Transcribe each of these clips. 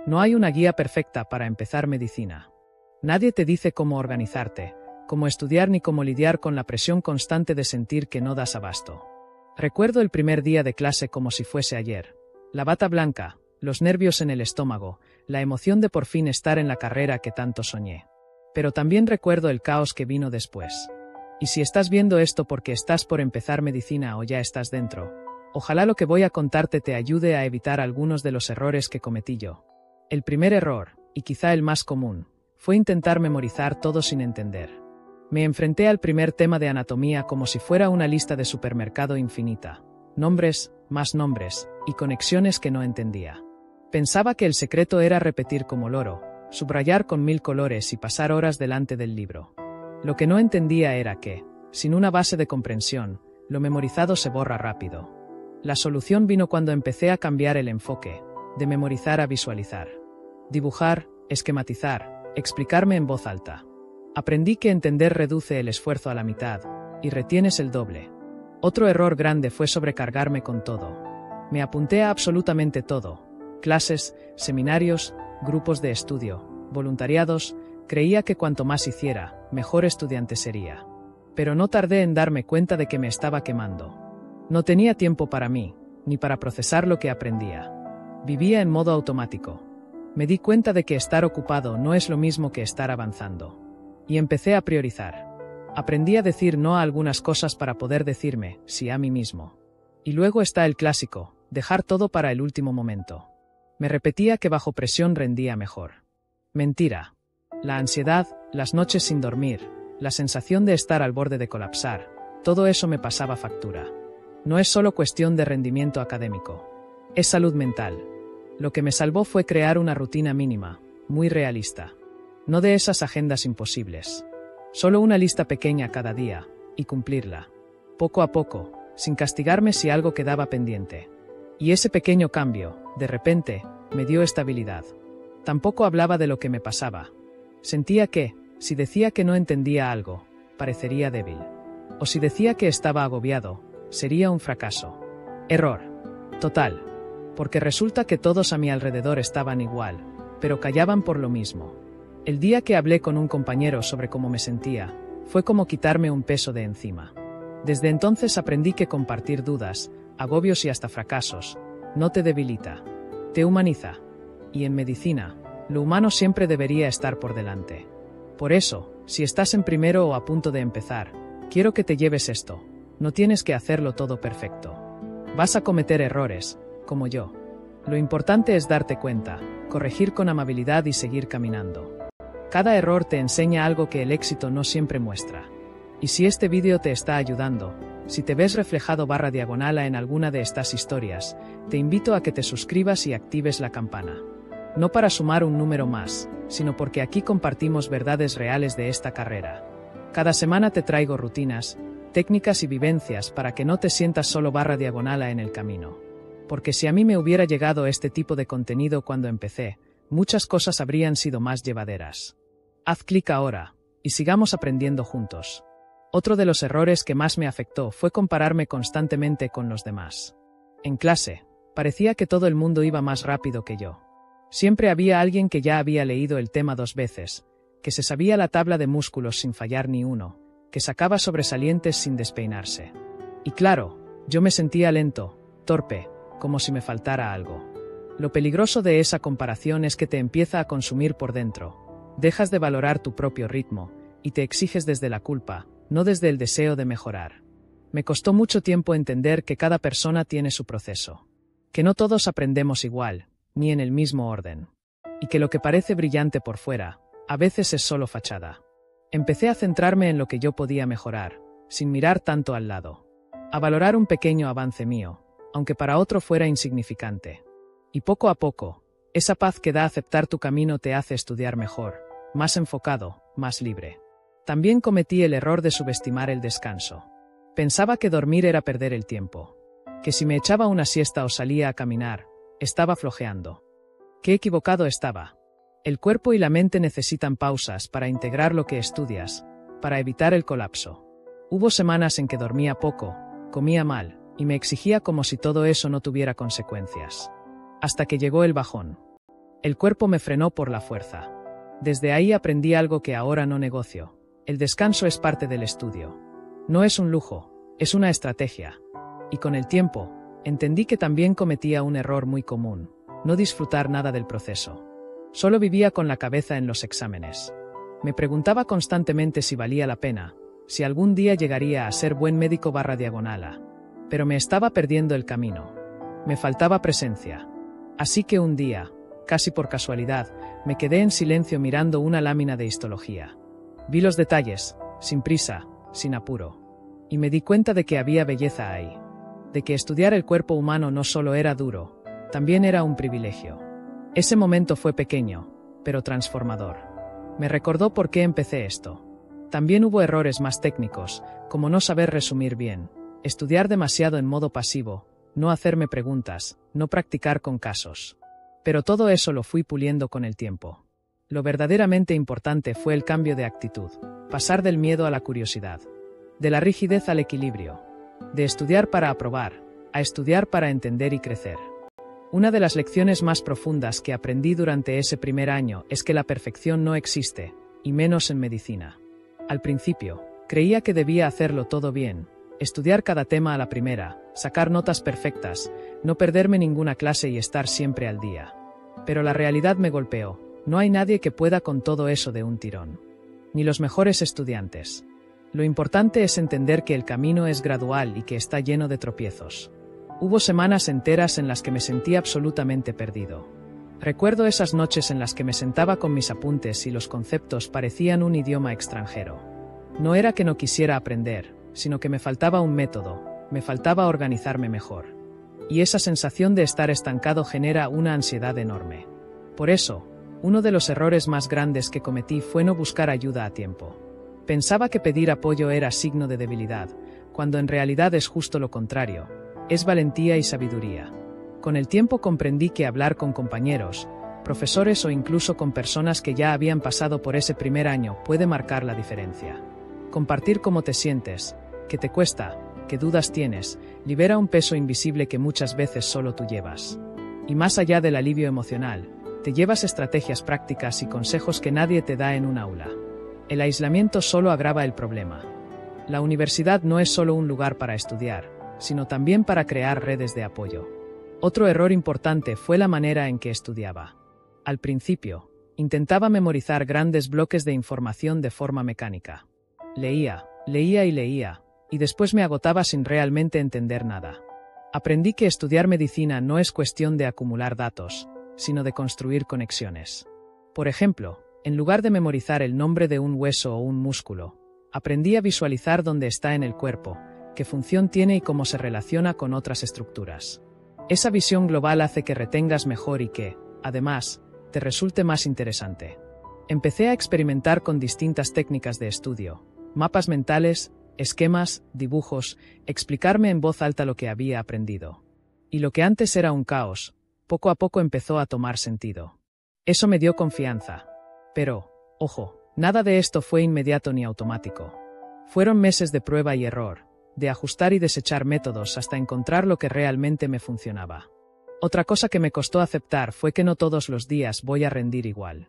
No hay una guía perfecta para empezar medicina. Nadie te dice cómo organizarte, cómo estudiar ni cómo lidiar con la presión constante de sentir que no das abasto. Recuerdo el primer día de clase como si fuese ayer. La bata blanca, los nervios en el estómago, la emoción de por fin estar en la carrera que tanto soñé. Pero también recuerdo el caos que vino después. Y si estás viendo esto porque estás por empezar medicina o ya estás dentro, ojalá lo que voy a contarte te ayude a evitar algunos de los errores que cometí yo. El primer error, y quizá el más común, fue intentar memorizar todo sin entender. Me enfrenté al primer tema de anatomía como si fuera una lista de supermercado infinita. Nombres, más nombres, y conexiones que no entendía. Pensaba que el secreto era repetir como loro, subrayar con 1000 colores y pasar horas delante del libro. Lo que no entendía era que, sin una base de comprensión, lo memorizado se borra rápido. La solución vino cuando empecé a cambiar el enfoque, de memorizar a visualizar. Dibujar, esquematizar, explicarme en voz alta. Aprendí que entender reduce el esfuerzo a la mitad, y retienes el doble. Otro error grande fue sobrecargarme con todo. Me apunté a absolutamente todo. Clases, seminarios, grupos de estudio, voluntariados. Creía que cuanto más hiciera, mejor estudiante sería. Pero no tardé en darme cuenta de que me estaba quemando. No tenía tiempo para mí, ni para procesar lo que aprendía. Vivía en modo automático. Me di cuenta de que estar ocupado no es lo mismo que estar avanzando. Y empecé a priorizar. Aprendí a decir no a algunas cosas para poder decirme sí a mí mismo. Y luego está el clásico, dejar todo para el último momento. Me repetía que bajo presión rendía mejor. Mentira. La ansiedad, las noches sin dormir, la sensación de estar al borde de colapsar, todo eso me pasaba factura. No es solo cuestión de rendimiento académico. Es salud mental. Lo que me salvó fue crear una rutina mínima, muy realista. No de esas agendas imposibles. Solo una lista pequeña cada día, y cumplirla. Poco a poco, sin castigarme si algo quedaba pendiente. Y ese pequeño cambio, de repente, me dio estabilidad. Tampoco hablaba de lo que me pasaba. Sentía que, si decía que no entendía algo, parecería débil. O si decía que estaba agobiado, sería un fracaso. Error. Total. Porque resulta que todos a mi alrededor estaban igual, pero callaban por lo mismo. El día que hablé con un compañero sobre cómo me sentía, fue como quitarme un peso de encima. Desde entonces aprendí que compartir dudas, agobios y hasta fracasos, no te debilita, te humaniza. Y en medicina, lo humano siempre debería estar por delante. Por eso, si estás en primero o a punto de empezar, quiero que te lleves esto. No tienes que hacerlo todo perfecto. Vas a cometer errores, como yo. Lo importante es darte cuenta, corregir con amabilidad y seguir caminando. Cada error te enseña algo que el éxito no siempre muestra. Y si este vídeo te está ayudando, si te ves reflejado /diagonal en alguna de estas historias, te invito a que te suscribas y actives la campana. No para sumar un número más, sino porque aquí compartimos verdades reales de esta carrera. Cada semana te traigo rutinas, técnicas y vivencias para que no te sientas solo /diagonal en el camino. Porque si a mí me hubiera llegado este tipo de contenido cuando empecé, muchas cosas habrían sido más llevaderas. Haz clic ahora, y sigamos aprendiendo juntos. Otro de los errores que más me afectó fue compararme constantemente con los demás. En clase, parecía que todo el mundo iba más rápido que yo. Siempre había alguien que ya había leído el tema 2 veces, que se sabía la tabla de músculos sin fallar ni uno, que sacaba sobresalientes sin despeinarse. Y claro, yo me sentía lento, torpe, como si me faltara algo. Lo peligroso de esa comparación es que te empieza a consumir por dentro, dejas de valorar tu propio ritmo, y te exiges desde la culpa, no desde el deseo de mejorar. Me costó mucho tiempo entender que cada persona tiene su proceso. Que no todos aprendemos igual, ni en el mismo orden. Y que lo que parece brillante por fuera, a veces es solo fachada. Empecé a centrarme en lo que yo podía mejorar, sin mirar tanto al lado. A valorar un pequeño avance mío, aunque para otro fuera insignificante. Y poco a poco, esa paz que da aceptar tu camino te hace estudiar mejor, más enfocado, más libre. También cometí el error de subestimar el descanso. Pensaba que dormir era perder el tiempo. Que si me echaba una siesta o salía a caminar, estaba flojeando. Qué equivocado estaba. El cuerpo y la mente necesitan pausas para integrar lo que estudias, para evitar el colapso. Hubo semanas en que dormía poco, comía mal, y me exigía como si todo eso no tuviera consecuencias. Hasta que llegó el bajón. El cuerpo me frenó por la fuerza. Desde ahí aprendí algo que ahora no negocio. El descanso es parte del estudio. No es un lujo, es una estrategia. Y con el tiempo, entendí que también cometía un error muy común: no disfrutar nada del proceso. Solo vivía con la cabeza en los exámenes. Me preguntaba constantemente si valía la pena, si algún día llegaría a ser buen médico /diagonala. Pero me estaba perdiendo el camino. Me faltaba presencia. Así que un día, casi por casualidad, me quedé en silencio mirando una lámina de histología. Vi los detalles, sin prisa, sin apuro. Y me di cuenta de que había belleza ahí. De que estudiar el cuerpo humano no solo era duro, también era un privilegio. Ese momento fue pequeño, pero transformador. Me recordó por qué empecé esto. También hubo errores más técnicos, como no saber resumir bien, estudiar demasiado en modo pasivo, no hacerme preguntas, no practicar con casos. Pero todo eso lo fui puliendo con el tiempo. Lo verdaderamente importante fue el cambio de actitud, pasar del miedo a la curiosidad, de la rigidez al equilibrio, de estudiar para aprobar, a estudiar para entender y crecer. Una de las lecciones más profundas que aprendí durante ese primer año es que la perfección no existe, y menos en medicina. Al principio, creía que debía hacerlo todo bien, estudiar cada tema a la primera, sacar notas perfectas, no perderme ninguna clase y estar siempre al día. Pero la realidad me golpeó. No hay nadie que pueda con todo eso de un tirón. Ni los mejores estudiantes. Lo importante es entender que el camino es gradual y que está lleno de tropiezos. Hubo semanas enteras en las que me sentí absolutamente perdido. Recuerdo esas noches en las que me sentaba con mis apuntes y los conceptos parecían un idioma extranjero. No era que no quisiera aprender, sino que me faltaba un método, me faltaba organizarme mejor. Y esa sensación de estar estancado genera una ansiedad enorme. Por eso, uno de los errores más grandes que cometí fue no buscar ayuda a tiempo. Pensaba que pedir apoyo era signo de debilidad, cuando en realidad es justo lo contrario, es valentía y sabiduría. Con el tiempo comprendí que hablar con compañeros, profesores o incluso con personas que ya habían pasado por ese primer año puede marcar la diferencia. Compartir cómo te sientes, qué te cuesta, qué dudas tienes, libera un peso invisible que muchas veces solo tú llevas. Y más allá del alivio emocional, te llevas estrategias prácticas y consejos que nadie te da en un aula. El aislamiento solo agrava el problema. La universidad no es solo un lugar para estudiar, sino también para crear redes de apoyo. Otro error importante fue la manera en que estudiaba. Al principio, intentaba memorizar grandes bloques de información de forma mecánica. Leía, y después me agotaba sin realmente entender nada. Aprendí que estudiar medicina no es cuestión de acumular datos, sino de construir conexiones. Por ejemplo, en lugar de memorizar el nombre de un hueso o un músculo, aprendí a visualizar dónde está en el cuerpo, qué función tiene y cómo se relaciona con otras estructuras. Esa visión global hace que retengas mejor y que, además, te resulte más interesante. Empecé a experimentar con distintas técnicas de estudio, mapas mentales, esquemas, dibujos, explicarme en voz alta lo que había aprendido. Y lo que antes era un caos, poco a poco empezó a tomar sentido. Eso me dio confianza. Pero, ojo, nada de esto fue inmediato ni automático. Fueron meses de prueba y error, de ajustar y desechar métodos hasta encontrar lo que realmente me funcionaba. Otra cosa que me costó aceptar fue que no todos los días voy a rendir igual.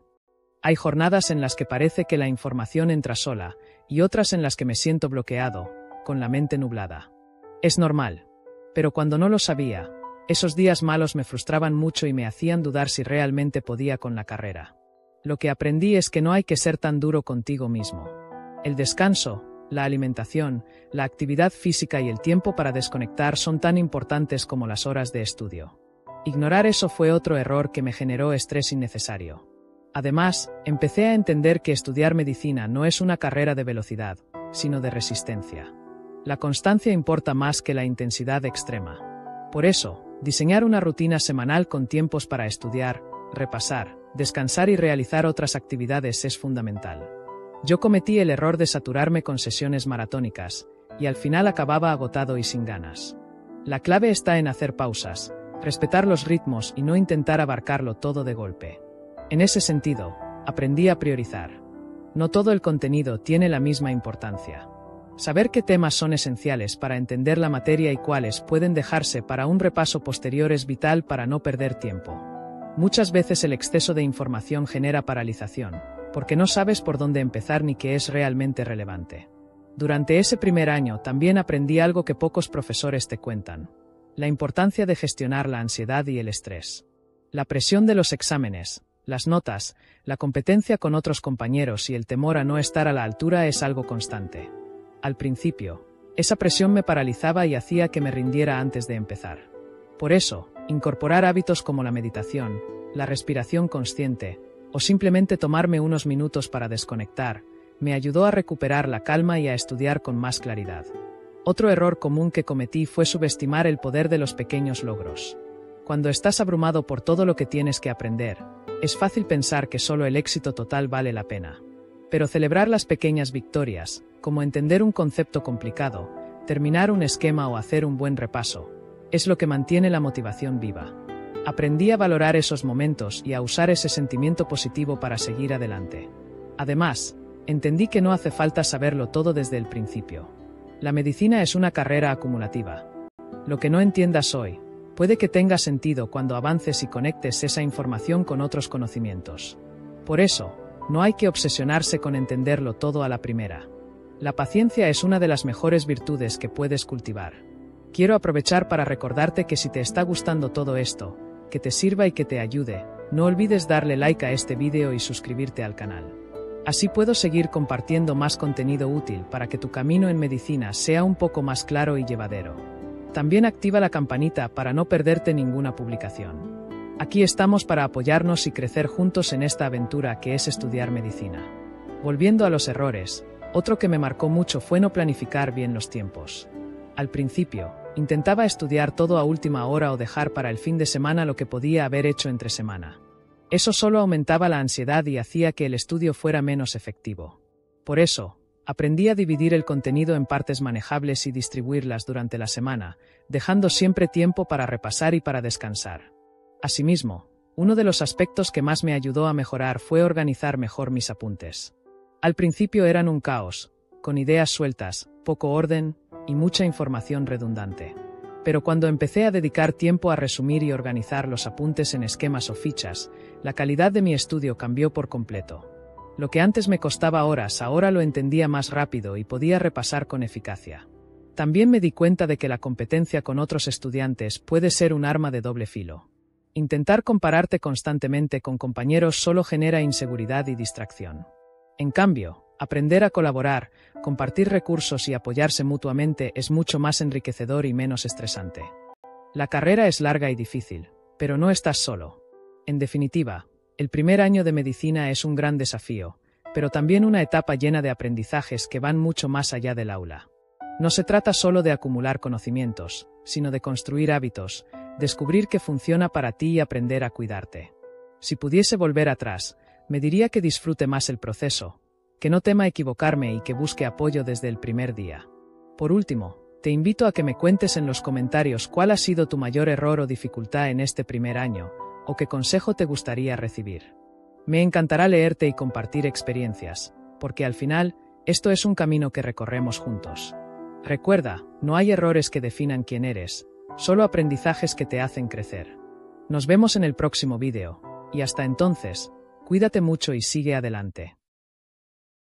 Hay jornadas en las que parece que la información entra sola, y otras en las que me siento bloqueado, con la mente nublada. Es normal. Pero cuando no lo sabía, esos días malos me frustraban mucho y me hacían dudar si realmente podía con la carrera. Lo que aprendí es que no hay que ser tan duro contigo mismo. El descanso, la alimentación, la actividad física y el tiempo para desconectar son tan importantes como las horas de estudio. Ignorar eso fue otro error que me generó estrés innecesario. Además, empecé a entender que estudiar medicina no es una carrera de velocidad, sino de resistencia. La constancia importa más que la intensidad extrema. Por eso, diseñar una rutina semanal con tiempos para estudiar, repasar, descansar y realizar otras actividades es fundamental. Yo cometí el error de saturarme con sesiones maratónicas, y al final acababa agotado y sin ganas. La clave está en hacer pausas, respetar los ritmos y no intentar abarcarlo todo de golpe. En ese sentido, aprendí a priorizar. No todo el contenido tiene la misma importancia. Saber qué temas son esenciales para entender la materia y cuáles pueden dejarse para un repaso posterior es vital para no perder tiempo. Muchas veces el exceso de información genera paralización, porque no sabes por dónde empezar ni qué es realmente relevante. Durante ese primer año también aprendí algo que pocos profesores te cuentan: la importancia de gestionar la ansiedad y el estrés. La presión de los exámenes, las notas, la competencia con otros compañeros y el temor a no estar a la altura es algo constante. Al principio, esa presión me paralizaba y hacía que me rindiera antes de empezar. Por eso, incorporar hábitos como la meditación, la respiración consciente, o simplemente tomarme unos minutos para desconectar, me ayudó a recuperar la calma y a estudiar con más claridad. Otro error común que cometí fue subestimar el poder de los pequeños logros. Cuando estás abrumado por todo lo que tienes que aprender, es fácil pensar que solo el éxito total vale la pena. Pero celebrar las pequeñas victorias, como entender un concepto complicado, terminar un esquema o hacer un buen repaso, es lo que mantiene la motivación viva. Aprendí a valorar esos momentos y a usar ese sentimiento positivo para seguir adelante. Además, entendí que no hace falta saberlo todo desde el principio. La medicina es una carrera acumulativa. Lo que no entiendas hoy, puede que tenga sentido cuando avances y conectes esa información con otros conocimientos. Por eso, no hay que obsesionarse con entenderlo todo a la primera. La paciencia es una de las mejores virtudes que puedes cultivar. Quiero aprovechar para recordarte que si te está gustando todo esto, que te sirva y que te ayude, no olvides darle like a este vídeo y suscribirte al canal. Así puedo seguir compartiendo más contenido útil para que tu camino en medicina sea un poco más claro y llevadero. También activa la campanita para no perderte ninguna publicación. Aquí estamos para apoyarnos y crecer juntos en esta aventura que es estudiar medicina. Volviendo a los errores, otro que me marcó mucho fue no planificar bien los tiempos. Al principio, intentaba estudiar todo a última hora o dejar para el fin de semana lo que podía haber hecho entre semana. Eso solo aumentaba la ansiedad y hacía que el estudio fuera menos efectivo. Por eso, aprendí a dividir el contenido en partes manejables y distribuirlas durante la semana, dejando siempre tiempo para repasar y para descansar. Asimismo, uno de los aspectos que más me ayudó a mejorar fue organizar mejor mis apuntes. Al principio eran un caos, con ideas sueltas, poco orden y mucha información redundante. Pero cuando empecé a dedicar tiempo a resumir y organizar los apuntes en esquemas o fichas, la calidad de mi estudio cambió por completo. Lo que antes me costaba horas, ahora lo entendía más rápido y podía repasar con eficacia. También me di cuenta de que la competencia con otros estudiantes puede ser un arma de doble filo. Intentar compararte constantemente con compañeros solo genera inseguridad y distracción. En cambio, aprender a colaborar, compartir recursos y apoyarse mutuamente es mucho más enriquecedor y menos estresante. La carrera es larga y difícil, pero no estás solo. En definitiva, el primer año de medicina es un gran desafío, pero también una etapa llena de aprendizajes que van mucho más allá del aula. No se trata solo de acumular conocimientos, sino de construir hábitos, descubrir qué funciona para ti y aprender a cuidarte. Si pudiese volver atrás, me diría que disfrute más el proceso, que no tema equivocarme y que busque apoyo desde el primer día. Por último, te invito a que me cuentes en los comentarios cuál ha sido tu mayor error o dificultad en este primer año, o qué consejo te gustaría recibir. Me encantará leerte y compartir experiencias, porque al final, esto es un camino que recorremos juntos. Recuerda, no hay errores que definan quién eres, solo aprendizajes que te hacen crecer. Nos vemos en el próximo vídeo, y hasta entonces, cuídate mucho y sigue adelante.